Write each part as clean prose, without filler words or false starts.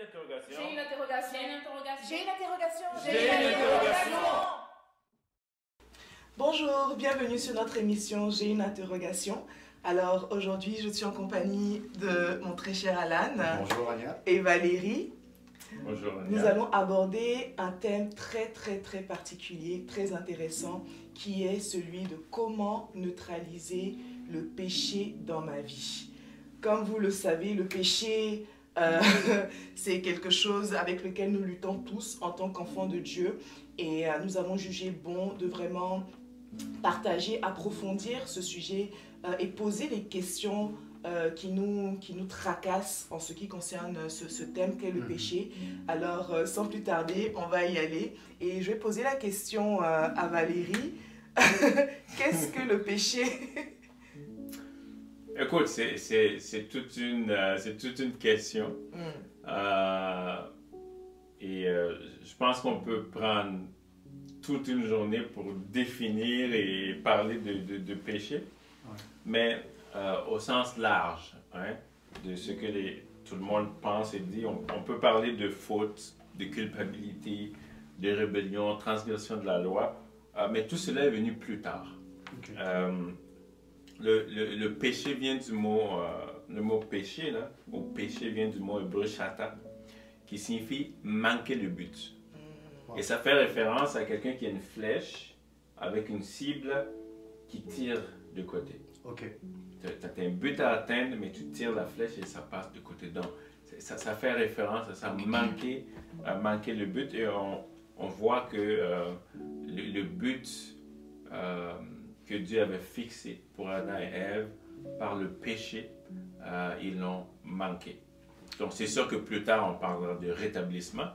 interrogation. J'ai une interrogation. J'ai une interrogation. J'ai une interrogation. J'ai une interrogation. Bonjour, bienvenue sur notre émission J'ai une interrogation. Alors aujourd'hui, je suis en compagnie de mon très cher Alan. Bonjour Anya. Et Valérie. Bonjour Anya. Nous allons aborder un thème très particulier, très intéressant, qui est celui de comment neutraliser le péché dans ma vie. Comme vous le savez, le péché, c'est quelque chose avec lequel nous luttons tous en tant qu'enfants de Dieu. Et nous avons jugé bon de vraiment partager, approfondir ce sujet et poser les questions qui nous tracassent en ce qui concerne ce thème qu'est le péché. Alors, sans plus tarder, on va y aller. Et je vais poser la question à Valérie. Qu'est-ce que le péché? Écoute, c'est toute une question. Je pense qu'on peut prendre toute une journée pour définir et parler de péché. Ouais. Mais au sens large, hein, de ce que tout le monde pense et dit, on peut parler de faute, de culpabilité, de rébellion, transgression de la loi, mais tout cela est venu plus tard. Okay. Le péché vient du mot, le mot péché, là, ou péché vient du mot hébreu chata, qui signifie manquer le but. Et ça fait référence à quelqu'un qui a une flèche avec une cible qui tire de côté. Ok. Tu as un but à atteindre, mais tu tires la flèche et ça passe de côté. Donc, ça fait référence à ça, manquer le but. Et on voit que le but que Dieu avait fixé pour Adam et Ève, par le péché, ils l'ont manqué. Donc, c'est sûr que plus tard, on parlera de rétablissement,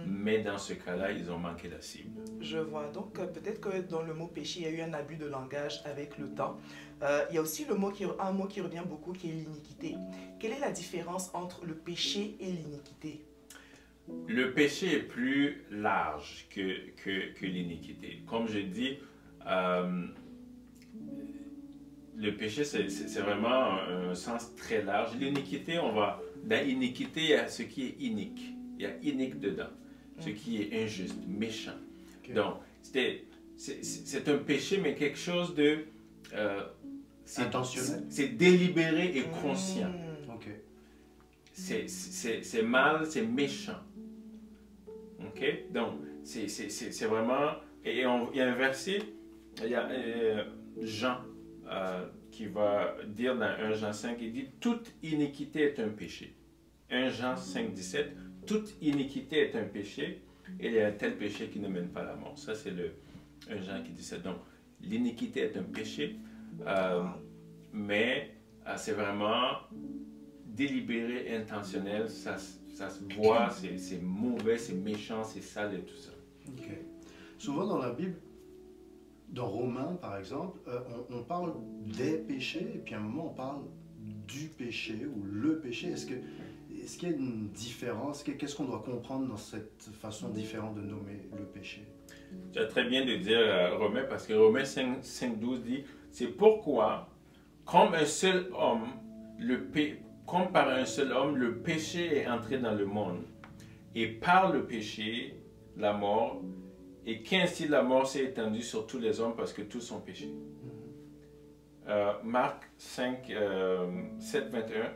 mais dans ce cas-là, ils ont manqué la cible. Je vois. Donc, peut-être que dans le mot péché, il y a eu un abus de langage avec le temps. Il y a aussi un mot qui revient beaucoup, qui est l'iniquité. Quelle est la différence entre le péché et l'iniquité? Le péché est plus large que l'iniquité. Comme je dis, le péché, c'est vraiment un sens très large. L'iniquité, dans iniquité, il y a ce qui est inique. Il y a inique dedans. Ce qui est injuste, méchant. Okay. Donc, c'est un péché, mais quelque chose de... intentionnel? C'est délibéré et conscient. Okay. C'est mal, c'est méchant. OK? Donc, c'est vraiment... Et il y a un verset, il y a Jean... qui va dire dans 1 Jean 5, il dit « Toute iniquité est un péché ». 1 Jean 5, 17, « Toute iniquité est un péché, et il y a un tel péché qui ne mène pas à la mort ». Ça, c'est le 1 Jean qui dit ça. Donc, l'iniquité est un péché, mais c'est vraiment délibéré, intentionnel, ça se voit, c'est mauvais, c'est méchant, c'est sale et tout ça. Okay. Souvent dans la Bible, dans Romains, par exemple, on parle des péchés, et puis à un moment, on parle du péché, ou le péché. Est-ce qu'il y a une différence? Qu'est-ce qu'on doit comprendre dans cette façon différente de nommer le péché? Tu as très bien de dire Romains, parce que Romains 5,12 dit « C'est pourquoi, comme par un seul homme, le péché est entré dans le monde, et par le péché, la mort, et qu'ainsi la mort s'est étendue sur tous les hommes parce que tous ont péché. » Marc 5, 7, 21,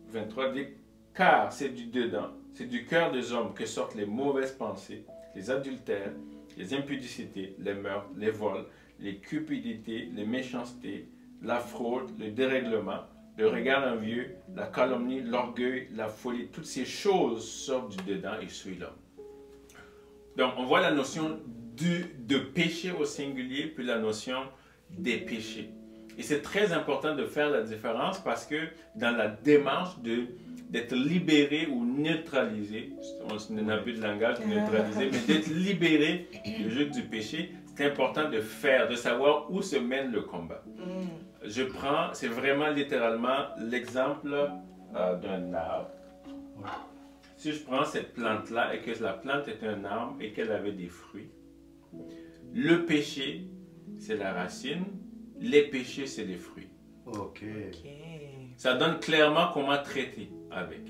23 dit « Car c'est du dedans, c'est du cœur des hommes que sortent les mauvaises pensées, les adultères, les impudicités, les meurtres, les vols, les cupidités, les méchancetés, la fraude, le dérèglement, le regard envieux, la calomnie, l'orgueil, la folie. Toutes ces choses sortent du dedans et suivent l'homme. » Donc, on voit la notion de péché au singulier, puis la notion des péchés. Et c'est très important de faire la différence parce que dans la démarche d'être libéré ou neutralisé, c'est un abus de langage, neutralisé, mais d'être libéré du joug du péché, c'est important de savoir où se mène le combat. Je prends, c'est vraiment littéralement l'exemple d'un arbre. Si je prends cette plante-là et que la plante est un arbre et qu'elle avait des fruits, le péché, c'est la racine, les péchés, c'est les fruits. Ok. Ça donne clairement comment traiter avec.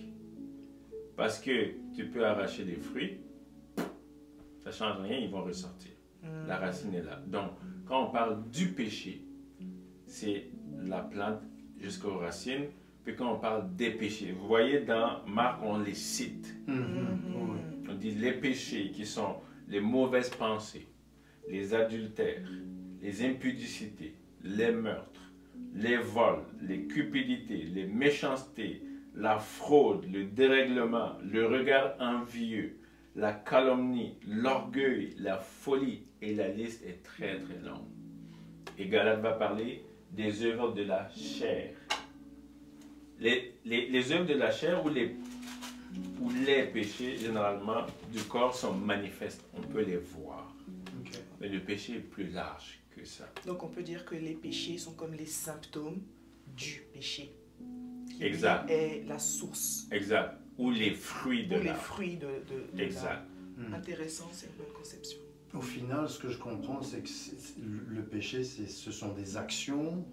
Parce que tu peux arracher des fruits, ça ne change rien, ils vont ressortir. La racine est là. Donc, quand on parle du péché, c'est la plante jusqu'aux racines. Puis quand on parle des péchés, vous voyez dans Marc, on les cite. On dit les péchés qui sont les mauvaises pensées, les adultères, les impudicités, les meurtres, les vols, les cupidités, les méchancetés, la fraude, le dérèglement, le regard envieux, la calomnie, l'orgueil, la folie, et la liste est très très longue. Et Galate va parler des œuvres de la chair. Les œuvres de la chair ou les péchés, généralement, du corps sont manifestes. On peut les voir. Ok. Mais le péché est plus large que ça. Donc on peut dire que les péchés sont comme les symptômes du péché. Qui Exact. est la source. Exact. Ou les fruits de Ou les l'âme. fruits de Exact. Intéressant, c'est une bonne conception. Au final, ce que je comprends, c'est que le péché, ce sont des actions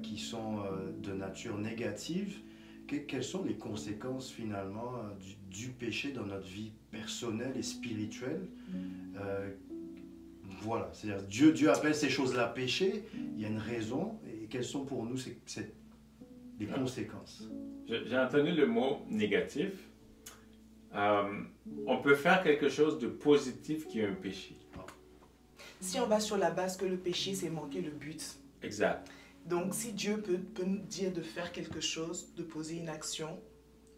qui sont de nature négative. Quelles sont les conséquences finalement du péché dans notre vie personnelle et spirituelle? Voilà, c'est-à-dire Dieu appelle ces choses-là péché, il y a une raison, et quelles sont pour nous les conséquences? J'ai entendu le mot négatif. On peut faire quelque chose de positif qui est un péché. Si on va sur la base que le péché, c'est manquer le but. Exact. Donc si Dieu peut nous dire de faire quelque chose, de poser une action,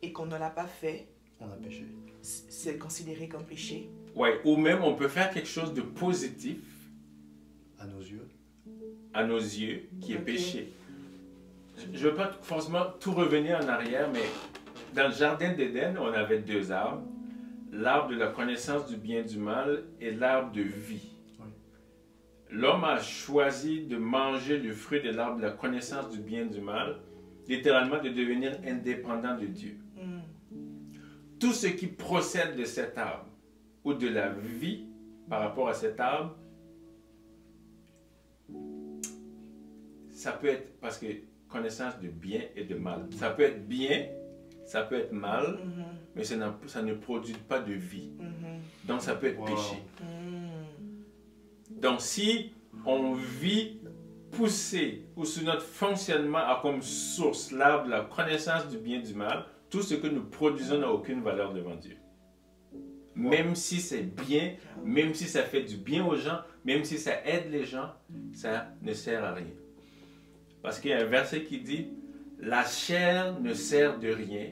et qu'on ne l'a pas fait, On a péché. c'est considéré comme péché. Ouais, ou même on peut faire quelque chose de positif À nos yeux. à nos yeux qui est Ok. péché. Je ne veux pas forcément tout revenir en arrière, mais dans le jardin d'Éden, on avait deux arbres. L'arbre de la connaissance du bien et du mal et l'arbre de vie. Oui. L'homme a choisi de manger le fruit de l'arbre de la connaissance du bien et du mal, littéralement de devenir indépendant de Dieu. Tout ce qui procède de cet arbre ou de la vie par rapport à cet arbre, ça peut être parce que connaissance de bien et de mal. Ça peut être bien, ça peut être mal, mais ça ne produit pas de vie. Donc ça peut être Wow. péché. Donc si on vit poussé ou sous notre fonctionnement a comme source l'arbre de la connaissance du bien et du mal, tout ce que nous produisons n'a aucune valeur devant Dieu. Même si c'est bien, même si ça fait du bien aux gens, même si ça aide les gens, ça ne sert à rien. Parce qu'il y a un verset qui dit « La chair ne sert de rien,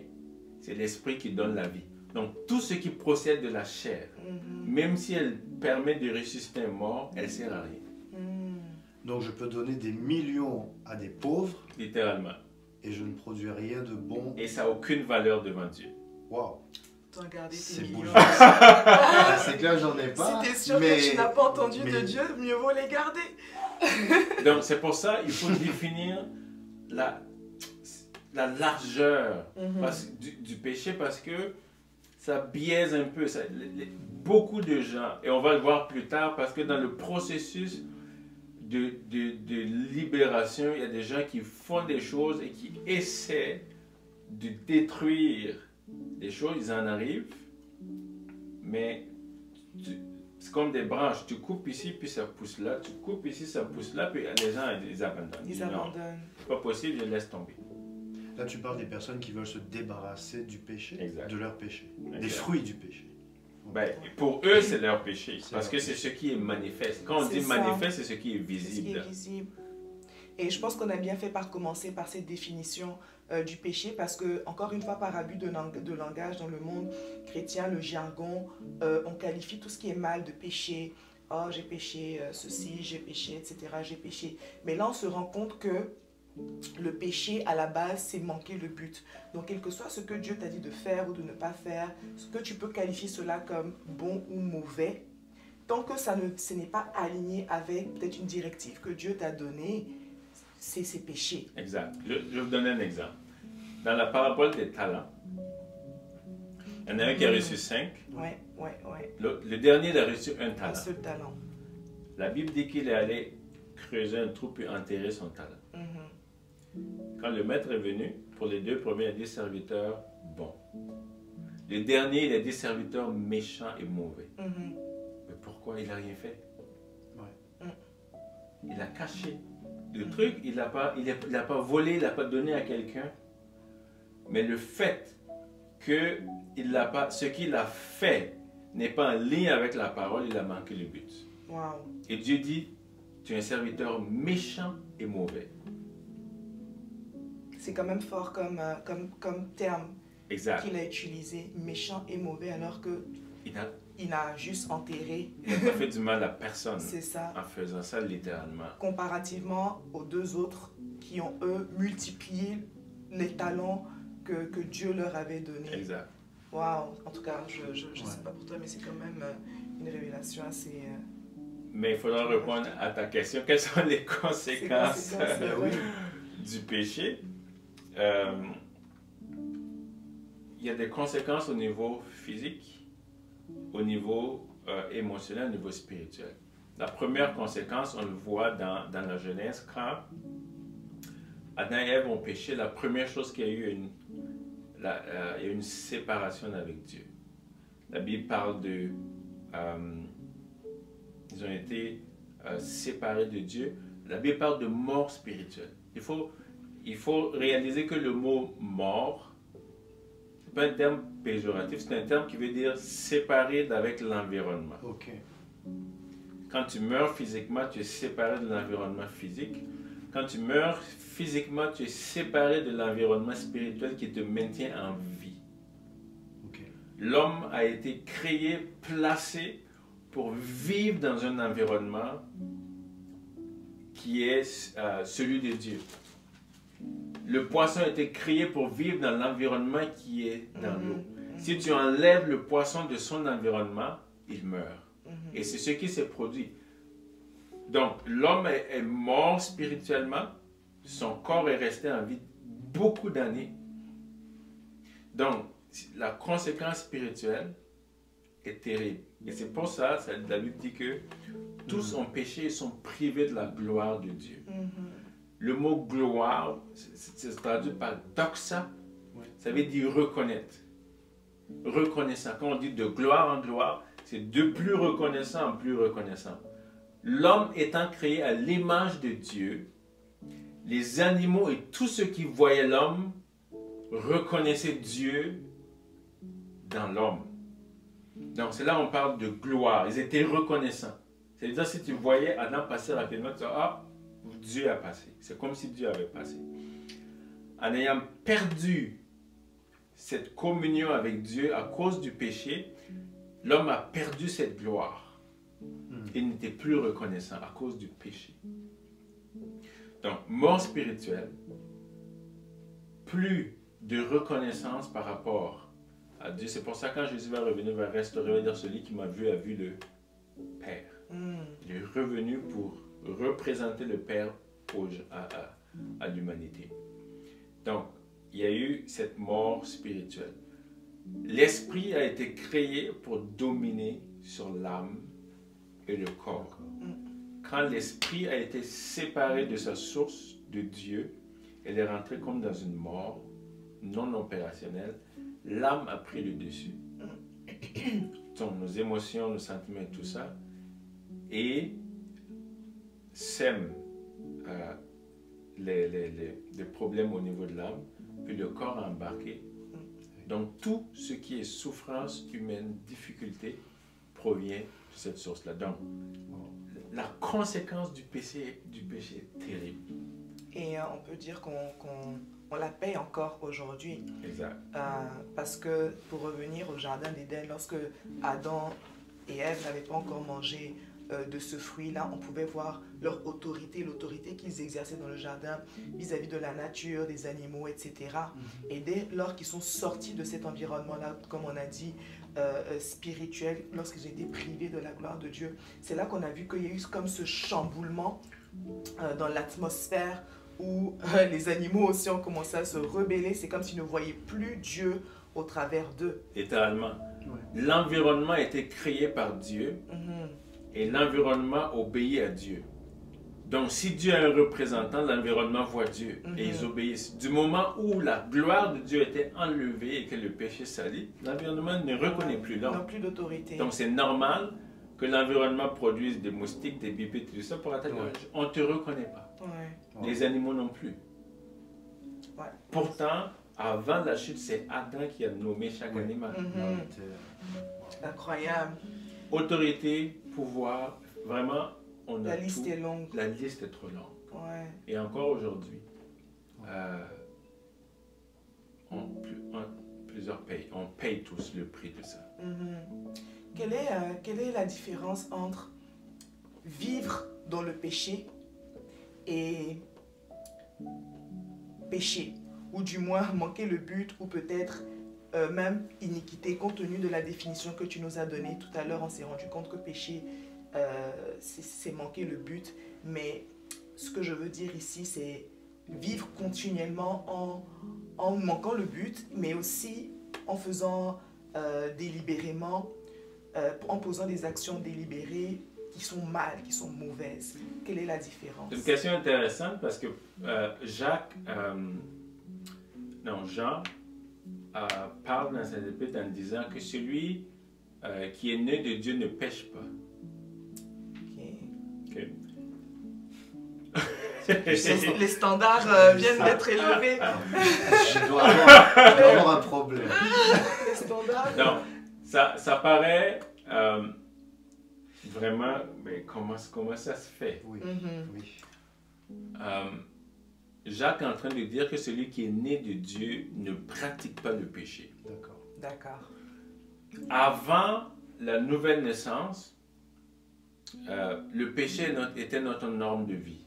c'est l'esprit qui donne la vie. » Donc tout ce qui procède de la chair, même si elle permet de ressusciter un mort, elle ne sert à rien. Donc je peux donner des millions à des pauvres Littéralement. et je ne produis rien de bon. Et ça n'a aucune valeur devant Dieu. Waouh, T'as gardé tes c'est millions. bouleversant. Ah, c'est clair, j'en ai pas. Si t'es sûr mais- que tu n'as pas entendu de mais- Dieu, mieux vaut les garder. Donc c'est pour ça qu'il faut définir la largeur du péché parce que ça biaise un peu beaucoup de gens. Et on va le voir plus tard parce que dans le processus de libération, il y a des gens qui font des choses et qui essaient de détruire des choses. Ils en arrivent, mais c'est comme des branches. Tu coupes ici, puis ça pousse là. Tu coupes ici, ça pousse là, puis les gens ils abandonnent. Ils disent, non, abandonnent. c'est pas possible, je laisse tomber. Là, tu parles des personnes qui veulent se débarrasser du péché, Exact. de leur péché, des Exact. fruits du péché. Ben, pour eux, c'est leur péché, C'est parce leur que c'est ce qui est manifeste. Quand on C'est dit ça. manifeste, c'est ce qui est C'est ce qui visible. est visible. Et je pense qu'on a bien fait par commencer par cette définition du péché parce que, encore une fois, par abus de langage dans le monde chrétien, le jargon, on qualifie tout ce qui est mal de péché. Oh, j'ai péché ceci, j'ai péché, etc. J'ai péché. Mais là, on se rend compte que le péché, à la base, c'est manquer le but. Donc, quel que soit ce que Dieu t'a dit de faire ou de ne pas faire, ce que tu peux qualifier cela comme bon ou mauvais, tant que ce n'est pas aligné avec peut-être une directive que Dieu t'a donnée, c'est péché. Exact. Je vais vous donner un exemple. Dans la parabole des talents, il y en a un qui a reçu 5. Ouais. Le dernier, il a reçu un Un talent. seul talent. La Bible dit qu'il est allé creuser un trou puis enterrer son talent. Quand le maître est venu, pour les deux premiers, il a dit serviteur bon. Le dernier, il a dit serviteur méchant et mauvais. Mhm. Mais pourquoi il n'a rien fait? Ouais. Il a caché. Le truc, il n'a pas volé, il n'a pas donné à quelqu'un. Mais le fait que ce qu'il a fait n'est pas en ligne avec la parole, il a manqué le but. Wow. Et Dieu dit, tu es un serviteur méchant et mauvais. C'est quand même fort comme terme Exact. qu'il a utilisé, méchant et mauvais, alors que Il il a juste enterré. n'a pas fait du mal à personne C'est ça. en faisant ça littéralement. Comparativement aux deux autres qui ont, eux, multiplié les talents que Dieu leur avait donnés. Exact. Waouh. En tout cas, je ne Ouais. sais pas pour toi, mais c'est quand même une révélation assez... Mais il faudra répondre à ta question. Quelles sont les conséquences Ben oui. du péché? Il y a des conséquences au niveau physique, au niveau émotionnel, au niveau spirituel. La première conséquence, on le voit dans la Genèse, quand Adam et Ève ont péché, la première chose qu'il y a eu, il y a eu une séparation avec Dieu. La Bible parle de... ils ont été séparés de Dieu. La Bible parle de mort spirituelle. Il faut réaliser que le mot mort, ce n'est pas un terme péjoratif, c'est un terme qui veut dire séparé d'avec l'environnement. Ok. Quand tu meurs physiquement, tu es séparé de l'environnement physique. Quand tu meurs physiquement, tu es séparé de l'environnement spirituel qui te maintient en vie. Ok. L'homme a été créé, placé pour vivre dans un environnement qui est celui de Dieu. Le poisson a été créé pour vivre dans l'environnement qui est dans l'eau. Si tu enlèves le poisson de son environnement, il meurt. Et c'est ce qui s'est produit. Donc, l'homme est mort spirituellement, son corps est resté en vie beaucoup d'années. Donc, la conséquence spirituelle est terrible. Et c'est pour ça, la Bible dit que tous ont péché et sont privés de la gloire de Dieu. Le mot gloire, c'est traduit par doxa, Ouais. ça veut dire reconnaître. Reconnaissant. Quand on dit de gloire en gloire, c'est de plus reconnaissant en plus reconnaissant. L'homme étant créé à l'image de Dieu, les animaux et tous ceux qui voyaient l'homme reconnaissaient Dieu dans l'homme. Donc c'est là où on parle de gloire. Ils étaient reconnaissants. C'est-à-dire si tu voyais Adam passer rapidement, tu dis, ah, Dieu a passé. C'est comme si Dieu avait passé. En ayant perdu cette communion avec Dieu à cause du péché, l'homme a perdu cette gloire. Il n'était plus reconnaissant à cause du péché. Donc, mort spirituelle, plus de reconnaissance par rapport à Dieu. C'est pour ça que quand Jésus va revenir, va restaurer, va dire celui qui m'a vu a vu le Père. Il est revenu pour représenter le Père à l'humanité. Donc, il y a eu cette mort spirituelle. L'esprit a été créé pour dominer sur l'âme et le corps. Quand l'esprit a été séparé de sa source de Dieu, elle est rentrée comme dans une mort non opérationnelle. L'âme a pris le dessus. Donc, nos émotions, nos sentiments et tout ça, et sème les problèmes au niveau de l'âme, puis le corps a embarqué. Donc tout ce qui est souffrance humaine, difficulté, provient de cette source-là. Donc la conséquence du péché est terrible. Et on peut dire qu'on la paye encore aujourd'hui. Exact. Parce que pour revenir au jardin d'Éden, lorsque Adam et Ève n'avaient pas encore mangé de ce fruit-là, on pouvait voir leur autorité, l'autorité qu'ils exerçaient dans le jardin vis-à-vis de la nature, des animaux, etc. Et dès lors qu'ils sont sortis de cet environnement-là, comme on a dit, spirituel, lorsqu'ils ont été privés de la gloire de Dieu, c'est là qu'on a vu qu'il y a eu comme ce chamboulement dans l'atmosphère où les animaux aussi ont commencé à se rebeller. C'est comme s'ils ne voyaient plus Dieu au travers d'eux. Littéralement. Ouais. L'environnement a été créé par Dieu et l'environnement obéit à Dieu. Donc, si Dieu a un représentant, l'environnement voit Dieu et ils obéissent. Du moment où la gloire de Dieu était enlevée et que le péché salit, l'environnement ne reconnaît plus l'homme. Non plus d'autorité. Donc, c'est normal que l'environnement produise des moustiques, des bipèdes, tout ça pour attaquer. On ne te reconnaît pas. Ouais. Les animaux non plus. Ouais. Pourtant, avant la chute, c'est Adam qui a nommé chaque animal. Incroyable. Autorité, pouvoir, vraiment, on a La liste tout. est longue. La liste est trop longue. Ouais. Et encore aujourd'hui, plusieurs pays, on paye tous le prix de ça. Quelle est la différence entre vivre dans le péché et péché, ou du moins manquer le but, ou peut-être même iniquité, compte tenu de la définition que tu nous as donnée tout à l'heure? On s'est rendu compte que péché, c'est manquer le but, mais ce que je veux dire ici, c'est vivre continuellement en manquant le but, mais aussi en faisant délibérément, en posant des actions délibérées qui sont mal, qui sont mauvaises. Quelle est la différence? C'est une question intéressante parce que Jean parle dans sa épître en disant que celui qui est né de Dieu ne pêche pas. Ok. Les standards viennent d'être élevés. Je dois avoir un problème. Les standards. Non, ça paraît vraiment, mais comment ça se fait? Oui. Oui. Jacques est en train de dire que celui qui est né de Dieu ne pratique pas le péché. D'accord. D'accord. Avant la nouvelle naissance, le péché était notre norme de vie.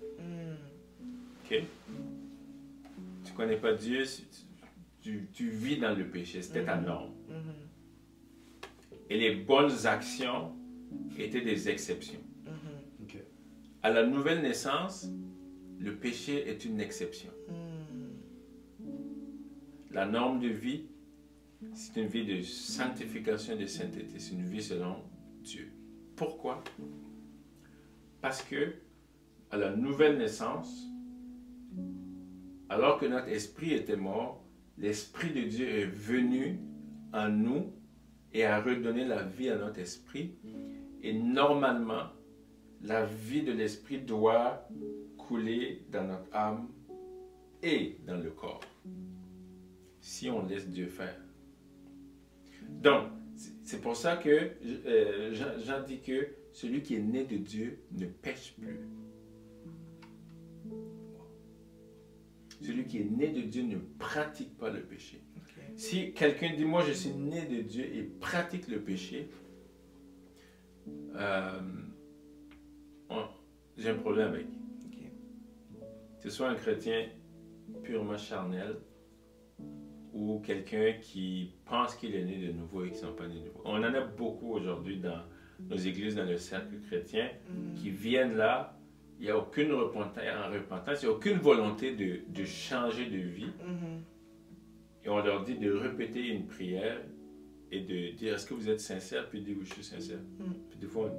Ok? Tu ne connais pas Dieu, tu vis dans le péché, c'était ta norme. Et les bonnes actions étaient des exceptions. Okay. À la nouvelle naissance, le péché est une exception. La norme de vie, c'est une vie de sanctification et de sainteté. C'est une vie selon Dieu. Pourquoi? Parce que à la nouvelle naissance, alors que notre esprit était mort, l'Esprit de Dieu est venu en nous et a redonné la vie à notre esprit. Et normalement, la vie de l'esprit doit couler dans notre âme et dans le corps, si on laisse Dieu faire. Donc, c'est pour ça que Jean dit que celui qui est né de Dieu ne pêche plus. Celui qui est né de Dieu ne pratique pas le péché. Okay. Si quelqu'un dit, moi je suis né de Dieu et pratique le péché, j'ai un problème avec. Okay. C'est soit un chrétien purement charnel ou quelqu'un qui pense qu'il est né de nouveau et qui ne sont pas nés de nouveau. On en a beaucoup aujourd'hui dans nos églises, dans le cercle chrétien, qui viennent là. Il n'y a aucune repentance, il n'y a aucune volonté de changer de vie. Et on leur dit de répéter une prière et de dire, est-ce que vous êtes sincère? Puis de dire, oui, je suis sincère. Puis des fois,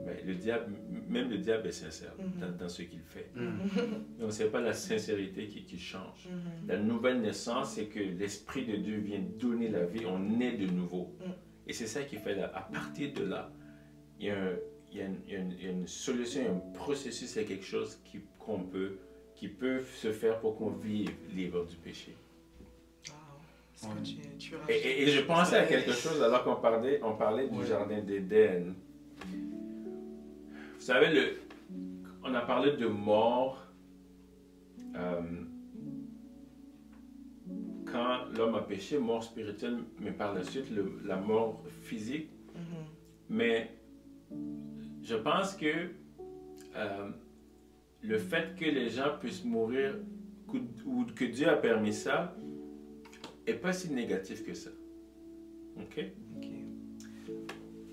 même le diable est sincère dans ce qu'il fait. Donc, ce n'est pas la sincérité qui change. La nouvelle naissance, c'est que l'Esprit de Dieu vient donner la vie, on est de nouveau. Et c'est ça qui fait là. À partir de là, il y a une solution, un processus, c'est quelque chose qui peut se faire pour qu'on vive libre du péché. Wow. Et je pensais à quelque chose alors qu'on parlait du jardin d'Éden. Vous savez, on a parlé de mort quand l'homme a péché, mort spirituelle, mais par la suite la mort physique. Mais je pense que le fait que les gens puissent mourir ou que Dieu a permis ça n'est pas si négatif que ça. Ok?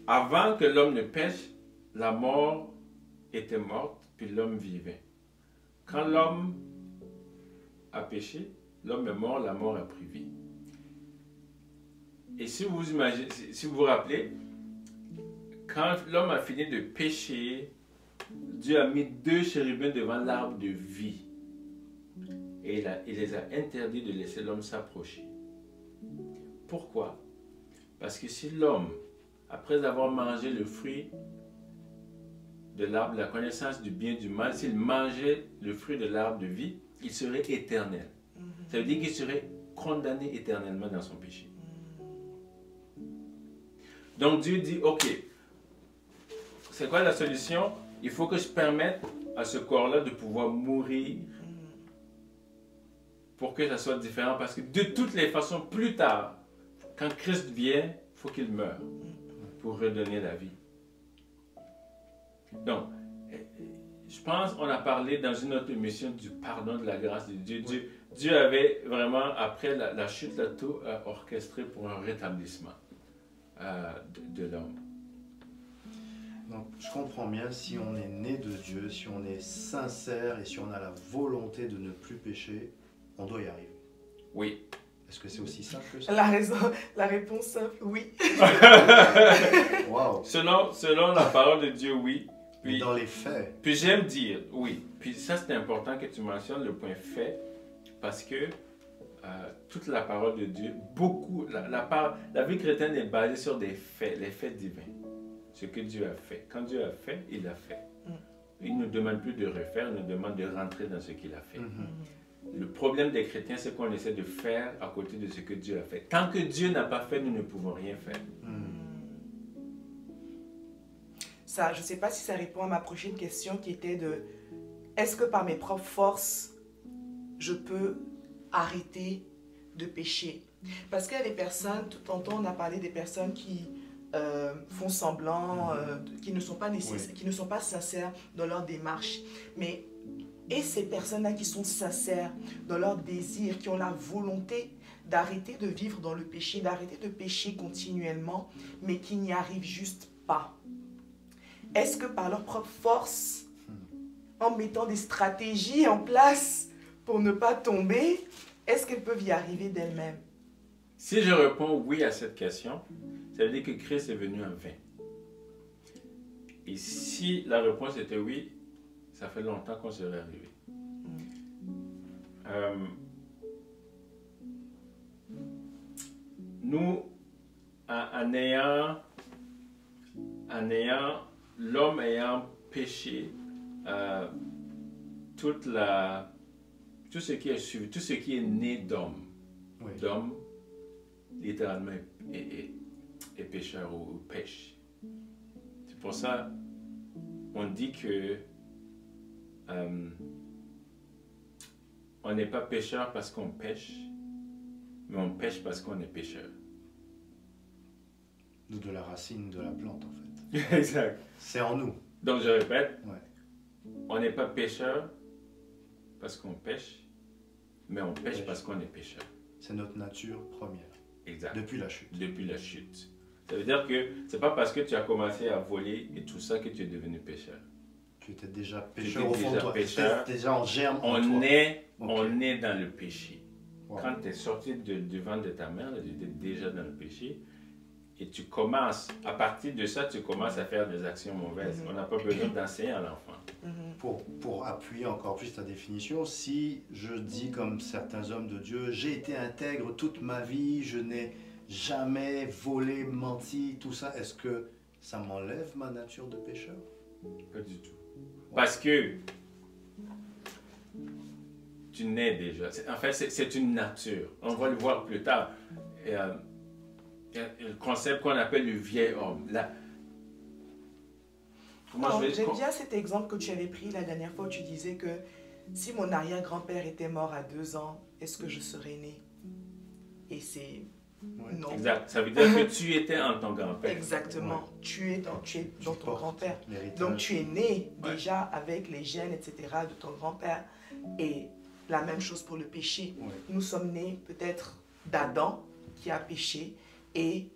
Avant que l'homme ne pêche, la mort était morte, puis l'homme vivait. Quand l'homme a péché, l'homme est mort, la mort a pris vie. Et si vous imaginez, si vous vous rappelez, quand l'homme a fini de pécher Dieu a mis 2 chérubins devant l'arbre de vie. Et il les a interdits de laisser l'homme s'approcher. Pourquoi? Parce que si l'homme, après avoir mangé le fruit de l'arbre de la connaissance du bien et du mal, s'il mangeait le fruit de l'arbre de vie, il serait éternel. Ça veut dire qu'il serait condamné éternellement dans son péché. Donc Dieu dit, ok, c'est quoi la solution? Il faut que je permette à ce corps-là de pouvoir mourir pour que ça soit différent. Parce que de toutes les façons, plus tard, quand Christ vient, il faut qu'il meure pour redonner la vie. Donc, je pense qu'on a parlé dans une autre émission du pardon de la grâce de Dieu. Dieu avait vraiment, après la chute, tout orchestré pour un rétablissement de l'homme. Donc, je comprends bien, si on est né de Dieu, si on est sincère et si on a la volonté de ne plus pécher, on doit y arriver. Oui. Est-ce que c'est aussi simple que ça? La réponse simple, oui. Wow. Selon la parole de Dieu, oui. Puis, dans les faits. Puis j'aime dire, oui. Puis ça, c'est important que tu mentionnes le point fait, parce que toute la parole de Dieu, beaucoup, la vie chrétienne est basée sur des faits, les faits divins. Ce que Dieu a fait. Quand Dieu a fait, il a fait. Il ne nous demande plus de refaire, il nous demande de rentrer dans ce qu'il a fait. Le problème des chrétiens, c'est qu'on essaie de faire à côté de ce que Dieu a fait. Tant que Dieu n'a pas fait, nous ne pouvons rien faire. Ça, je ne sais pas si ça répond à ma prochaine question qui était de est-ce que par mes propres forces, je peux arrêter de pécher? Parce qu'il y a des personnes, tantôt on a parlé des personnes qui font semblant, qui ne sont pas nécessaires, qui ne sont pas sincères dans leur démarche. Mais et ces personnes-là qui sont sincères dans leur désir, qui ont la volonté d'arrêter de vivre dans le péché, d'arrêter de pécher continuellement, mais qui n'y arrivent juste pas. Est-ce que par leur propre force, en mettant des stratégies en place pour ne pas tomber, est-ce qu'elles peuvent y arriver d'elles-mêmes? Si je réponds oui à cette question, ça veut dire que Christ est venu en vain. Et si la réponse était oui, ça fait longtemps qu'on serait arrivé. Nous, en ayant l'homme ayant péché, tout ce qui est suivi, tout ce qui est né d'homme, d'homme, littéralement est pécheur ou pêche. C'est pour ça on dit que on n'est pas pécheur parce qu'on pêche, mais on pêche parce qu'on est pécheur. De la racine de la plante, en fait. Exact. C'est en nous. Donc je répète, on n'est pas pécheur parce qu'on pêche, mais on pêche parce qu'on est pécheur. C'est notre nature première. Exact. Depuis la chute. Depuis la chute. Ça veut dire que c'est pas parce que tu as commencé à voler et tout ça que tu es devenu pécheur. Tu étais déjà pécheur au fond de toi. Pécheur. Déjà en germe en toi. On est dans le péché. Wow. Quand tu es sorti du ventre de ta mère, tu étais déjà dans le péché. Et tu commences, à partir de ça, tu commences à faire des actions mauvaises. On n'a pas besoin d'enseigner à l'enfant. Pour appuyer encore plus ta définition, si je dis comme certains hommes de Dieu, j'ai été intègre toute ma vie, je n'ai jamais volé, menti, tout ça, est-ce que ça m'enlève ma nature de pécheur? Pas du tout. Parce que tu nais déjà. En fait, c'est une nature. On va le voir plus tard. Il y a le concept qu'on appelle le vieil homme. J'aime bien cet exemple que tu avais pris la dernière fois où tu disais que si mon arrière-grand-père était mort à 2 ans, est-ce que je serais né? Et c'est non. Exact. Ça veut dire que tu étais en ton grand-père. Exactement. Tu es dans ton grand-père. Donc tu es né déjà avec les gènes, etc. de ton grand-père. Et la même chose pour le péché. Nous sommes nés peut-être d'Adam qui a péché. Et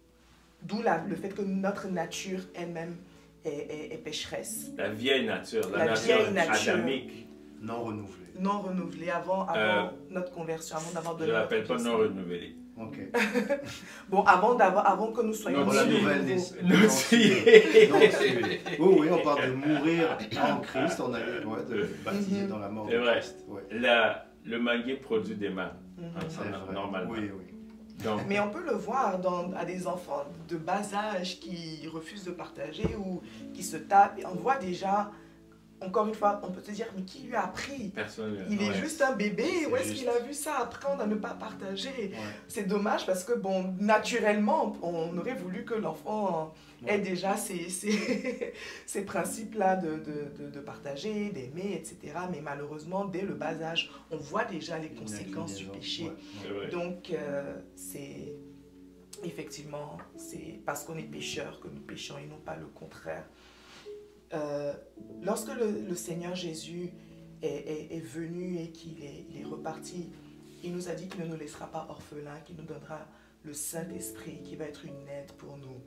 d'où le fait que notre nature elle-même est pécheresse. La vieille nature, la nature adamique. Non renouvelée. Non renouvelée, avant notre conversion, avant d'avoir donné. Je ne l'appelle pas non renouvelée. Ok. Bon, avant que nous soyons Non, la tués, nouvelle nous- naissance. Non, si. Non tué. Oui, oui, on parle de mourir en Christ, on a de baptiser dans la mort C'est de vrai. Christ. Ouais. Le manguier produit des mâles, Mhm. C'est vrai. normalement. Oui, oui. Donc, Mais on peut le voir à des enfants de bas âge qui refusent de partager ou qui se tapent. Et on voit déjà, encore une fois, on peut se dire, mais qui lui a appris? personne. Il est Ouais. juste un bébé, C'est où est-ce juste. qu'il a vu ça? Apprendre à ne pas partager. Ouais. C'est dommage parce que, bon, naturellement, on aurait voulu que l'enfant ait déjà ces principes-là de partager, d'aimer, etc. Mais malheureusement, dès le bas âge, on voit déjà les Une conséquences du inclinaison. péché. Ouais. C'est vrai. Donc, c'est effectivement, c'est parce qu'on est pécheur que nous péchons et non pas le contraire. Lorsque le Seigneur Jésus est venu et qu'il est reparti, il nous a dit qu'il ne nous laissera pas orphelins, qu'il nous donnera le Saint-Esprit qui va être une aide pour nous.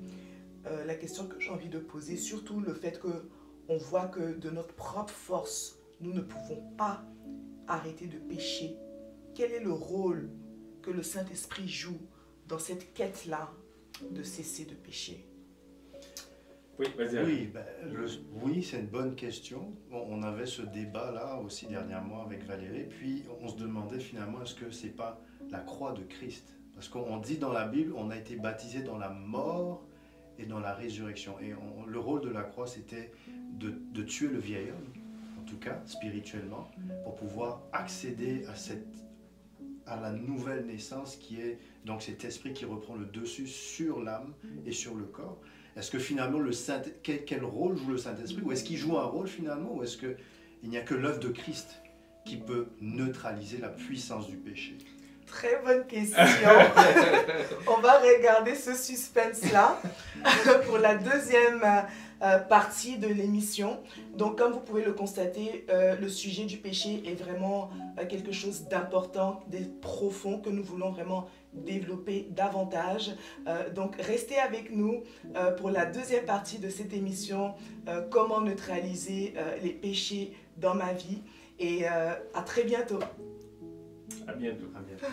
La question que j'ai envie de poser, surtout le fait qu'on voit que de notre propre force, nous ne pouvons pas arrêter de pécher. Quel est le rôle que le Saint-Esprit joue dans cette quête-là de cesser de pécher? Oui, vas-y. Oui, oui, c'est une bonne question. Bon, on avait ce débat-là aussi dernièrement avec Valérie, puis on se demandait finalement est-ce que c'est pas la croix de Christ? Parce qu'on dit dans la Bible, on a été baptisé dans la mort et dans la résurrection. Et le rôle de la croix, c'était de tuer le vieil homme, en tout cas spirituellement, pour pouvoir accéder à la nouvelle naissance qui est donc cet esprit qui reprend le dessus sur l'âme et sur le corps. Est-ce que finalement, quel rôle joue le Saint-Esprit? Ou est-ce qu'il joue un rôle finalement? Ou est-ce qu'il n'y a que l'œuvre de Christ qui peut neutraliser la puissance du péché? Très bonne question. On va regarder ce suspense-là pour la deuxième partie de l'émission. Donc, comme vous pouvez le constater, le sujet du péché est vraiment quelque chose d'important, de profond, que nous voulons vraiment développer davantage. Donc, restez avec nous pour la deuxième partie de cette émission, comment neutraliser les péchés dans ma vie. Et à très bientôt. À bientôt. À bientôt.